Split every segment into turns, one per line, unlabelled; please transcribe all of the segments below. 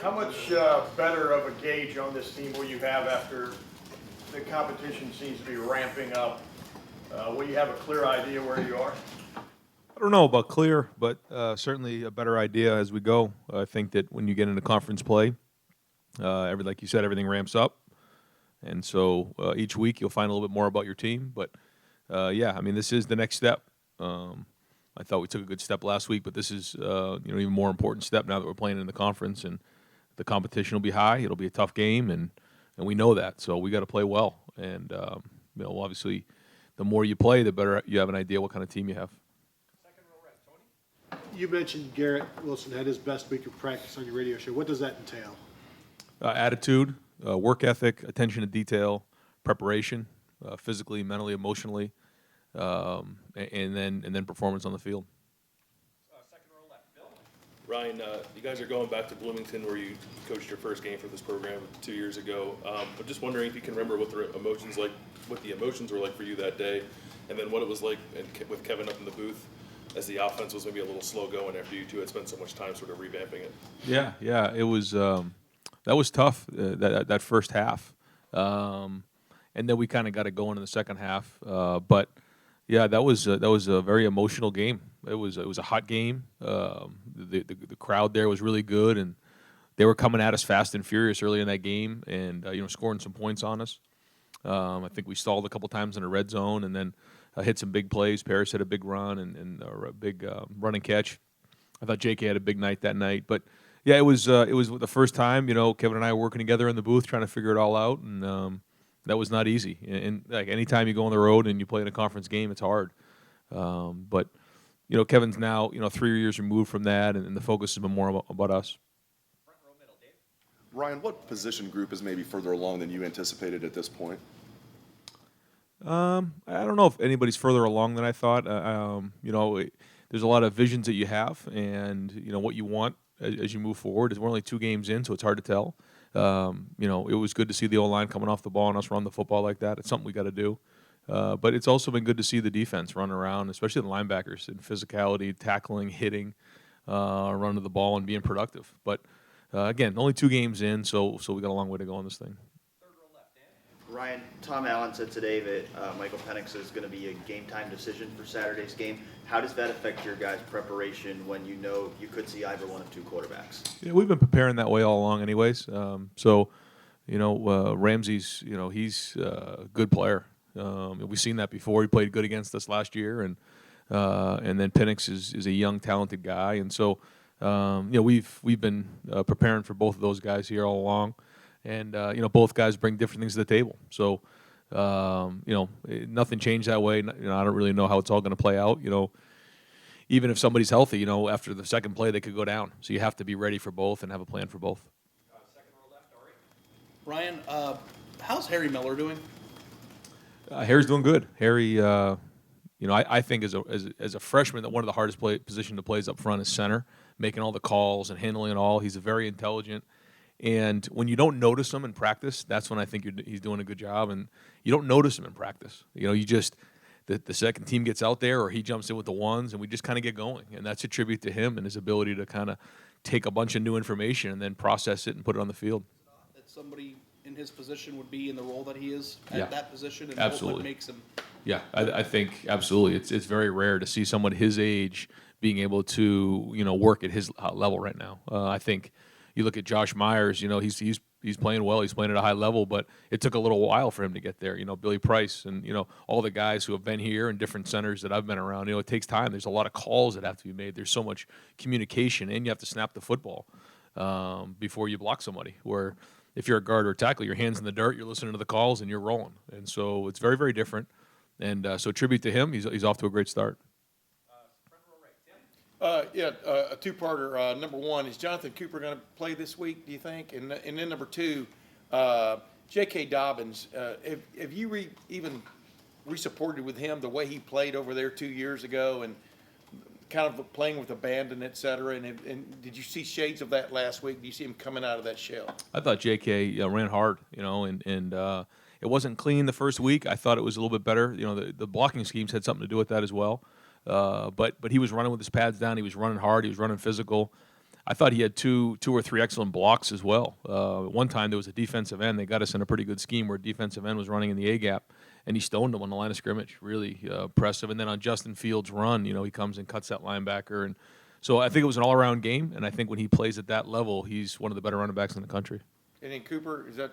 How much better of a gauge on this team will you have after the competition seems to be ramping up? Will you have a clear idea where you are?
I don't know about clear, but certainly a better idea as we go. I think that when you get into conference play, like you said, everything ramps up, and so each week you'll find a little bit more about your team. But yeah, I mean, this is the next step. I thought we took a good step last week, but this is even more important step now that we're playing in the conference, and the competition will be high. It'll be a tough game, and we know that. So we got to play well, and obviously, the more you play, the better you have an idea what kind of team you have.
You mentioned Garrett Wilson had his best week of practice on your radio show. What does that entail?
Attitude, work ethic, attention to detail, preparation, physically, mentally, emotionally, and then performance on the field.
Ryan, you guys are going back to Bloomington where you coached your first game for this program 2 years ago. I'm just wondering if you can remember what the emotions were like for you that day, and then what it was like with Kevin up in the booth as the offense was maybe a little slow going after you two had spent so much time sort of revamping it.
Yeah, it was that was tough that first half, and then we kind of got it going in the second half. But yeah, that was a very emotional game. It was a hot game. The crowd there was really good, and they were coming at us fast and furious early in that game, and scoring some points on us. I think we stalled a couple times in the red zone, and then hit some big plays. Paris had a big run and a big run and catch. I thought J.K. had a big night that night, but yeah, it was the first time Kevin and I were working together in the booth trying to figure it all out, and that was not easy. And like anytime you go on the road and you play in a conference game, it's hard. But Kevin's now 3 years removed from that, and the focus has been more about us.
Ryan, what position group is maybe further along than you anticipated at this point?
I don't know if anybody's further along than I thought. There's a lot of visions that you have, and what you want as you move forward. We're only 2 games in, so it's hard to tell. It was good to see the O-line coming off the ball and us run the football like that. It's something we got to do. But it's also been good to see the defense run around, especially the linebackers, in physicality, tackling, hitting, running the ball, and being productive. But again, only 2 games in, so we got a long way to go on this thing.
Ryan, Tom Allen said today that Michael Penix is going to be a game-time decision for Saturday's game. How does that affect your guys' preparation when you know you could see either one of 2 quarterbacks?
Yeah, we've been preparing that way all along anyways. Ramsey's, he's a good player. We've seen that before. He played good against us last year, and then Penix is a young, talented guy. And so, we've been preparing for both of those guys here all along. And, both guys bring different things to the table. So, nothing changed that way. I don't really know how it's all going to play out. Even if somebody's healthy, after the second play, they could go down. So you have to be ready for both and have a plan for both.
Ryan, how's Harry Miller doing?
Harry's doing good. Harry, I think as a freshman, that one of the hardest position to play is up front is center, making all the calls and handling it all. He's a very intelligent. And when you don't notice him in practice, that's when I think he's doing a good job. And you don't notice him in practice. You just the second team gets out there or he jumps in with the ones, and we just kind of get going. And that's a tribute to him and his ability to kind of take a bunch of new information and then process it and put it on the field.
That somebody in his position would be in the role that he is
Yeah.
at that position, and
Absolutely.
what makes him.
Yeah, I think absolutely. It's very rare to see someone his age being able to work at his level right now. I think. You look at Josh Myers, he's playing well. He's playing at a high level, but it took a little while for him to get there. Billy Price and, all the guys who have been here and different centers that I've been around. It takes time. There's a lot of calls that have to be made. There's so much communication, and you have to snap the football before you block somebody. Where if you're a guard or a tackle, your hand's in the dirt, you're listening to the calls, and you're rolling. And so it's very, very different. And so tribute to him. He's off to a great start.
A 2-parter. Number 1, is Jonathan Cooper going to play this week, do you think? And then number 2, J.K. Dobbins, have you even re-supported with him the way he played over there 2 years ago and kind of playing with abandon, et cetera? And did you see shades of that last week? Do you see him coming out of that shell?
I thought J.K. Ran hard, and it wasn't clean the first week. I thought it was a little bit better. The blocking schemes had something to do with that as well. But he was running with his pads down. He was running hard. He was running physical. I thought he had two or three excellent blocks as well. One time there was a defensive end. They got us in a pretty good scheme where defensive end was running in the A gap, and he stoned him on the line of scrimmage. Really impressive. And then on Justin Fields' run, he comes and cuts that linebacker. And so I think it was an all-around game, and I think when he plays at that level, he's one of the better running backs in the country.
And then Cooper, is that?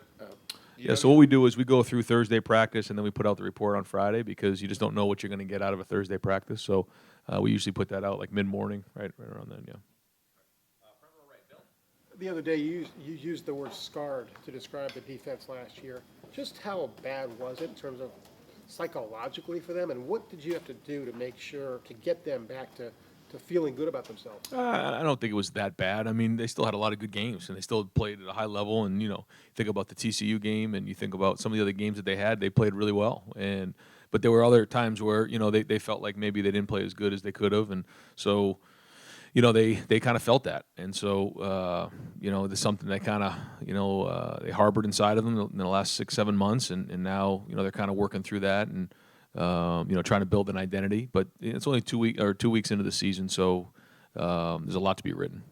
Yeah, so what we do is we go through Thursday practice, and then we put out the report on Friday because you just don't know what you're going to get out of a Thursday practice. So we usually put that out like mid-morning, right around then, yeah.
The other day, you used the word scarred to describe the defense last year. Just how bad was it in terms of psychologically for them, and what did you have to do to make sure to get them back to feeling good about themselves?
I don't think it was that bad. I mean, they still had a lot of good games, and they still played at a high level. And think about the TCU game, and you think about some of the other games that they had. They played really well, but there were other times where they felt like maybe they didn't play as good as they could have, and so they kind of felt that, and so there's something that kind of they harbored inside of them in the last 6-7 months, and now they're kind of working through that and. Trying to build an identity, but it's only 2 weeks into the season, so there's a lot to be written.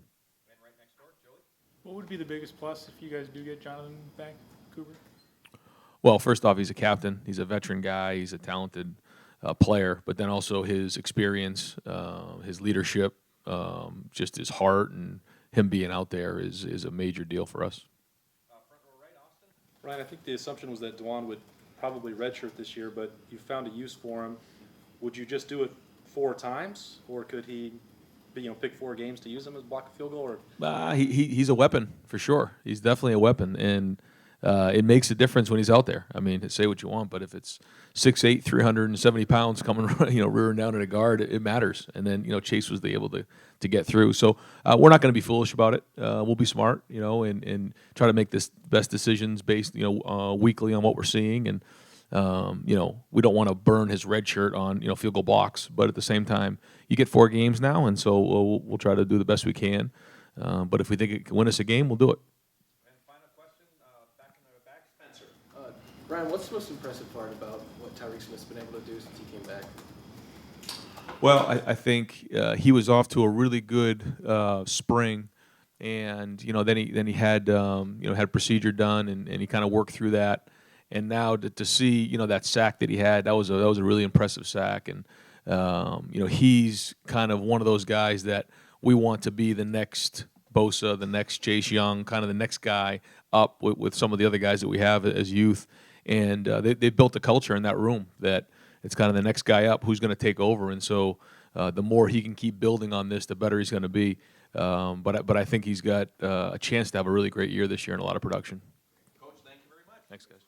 What would be the biggest plus if you guys do get Jonathan back, Cooper?
Well, first off, he's a captain. He's a veteran guy. He's a talented player, but then also his experience, his leadership, just his heart, and him being out there is a major deal for us.
Ryan, I think the assumption was that Dwan would probably redshirt this year, but you found a use for him. Would you just do it 4 times, or could he, pick 4 games to use him as block a field goal? Or
He's a weapon for sure. He's definitely a weapon, and it makes a difference when he's out there. I mean, say what you want, but if it's 6'8", 370 pounds coming, rearing down at a guard, it matters. And then Chase was able to get through. So we're not going to be foolish about it. We'll be smart, and try to make this best decisions based, weekly on what we're seeing. And we don't want to burn his red shirt on field goal blocks. But at the same time, you get 4 games now, and so we'll try to do the best we can. But if we think it can win us a game, we'll do it.
Brian, what's the most impressive part about what Tyreek Smith's been able to do since he came back?
Well, I think he was off to a really good spring, and then he had had procedure done, and he kind of worked through that, and now to see that sack that he had, that was a really impressive sack, and he's kind of one of those guys that we want to be the next Bosa, the next Chase Young, kind of the next guy up with some of the other guys that we have as youth. And they built a culture in that room that it's kind of the next guy up who's going to take over. And so the more he can keep building on this, the better he's going to be. But I think he's got a chance to have a really great year this year and a lot of production.
Coach, thank you very much.
Thanks, guys.